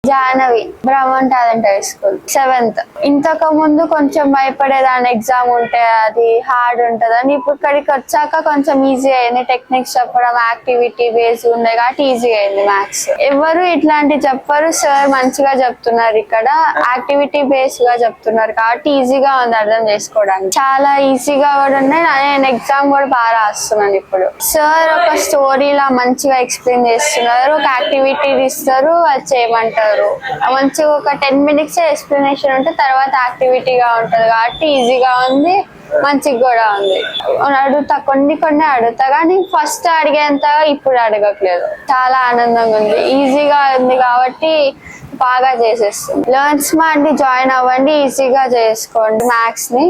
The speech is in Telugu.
Jahnavi Brahman talent high school 7th. ఇంతకు ముందు కొంచెం భయపడేదాన్ని, ఎగ్జామ్ ఉంటే అది హార్డ్ ఉంటదని. ఇప్పుడు ఇక్కడికి వచ్చాక కొంచెం ఈజీ అయింది. టెక్నిక్స్ చెప్పడం, యాక్టివిటీ బేస్ ఉంది కాబట్టి ఈజీ అయింది మ్యాథ్స్. ఎవరు ఇట్లాంటి చెప్పరు, సార్ మంచిగా చెప్తున్నారు. ఇక్కడ యాక్టివిటీ బేస్ గా చెప్తున్నారు కాబట్టి ఈజీగా ఉంది అర్థం చేసుకోవడానికి. చాలా ఈజీగా కూడా ఉన్నాయి. నేను ఎగ్జామ్ కూడా బాగా రాస్తున్నాను ఇప్పుడు. సార్ ఒక స్టోరీలా మంచిగా ఎక్స్ప్లెయిన్ చేస్తున్నారు, ఒక యాక్టివిటీ ఇస్తారు, అది చేయమంటారు. మంచిగా ఒక 10 minutes ఎక్స్ప్లెనేషన్ ఉంటే తర్వాత యాక్టివిటీగా ఉంటది కాబట్టి ఈజీగా ఉంది, మంచిగా కూడా ఉంది. అడుగుతా, కొన్ని అడుగుతా కానీ ఫస్ట్ అడిగేంతగా ఇప్పుడు అడగట్లేదు. చాలా ఆనందంగా ఉంది, ఈజీగా ఉంది కాబట్టి బాగా చేసేస్తుంది. లెర్న్ స్మార్ట్ ని జాయిన్ అవ్వండి, ఈజీగా చేసుకోండి మ్యాథ్స్ ని.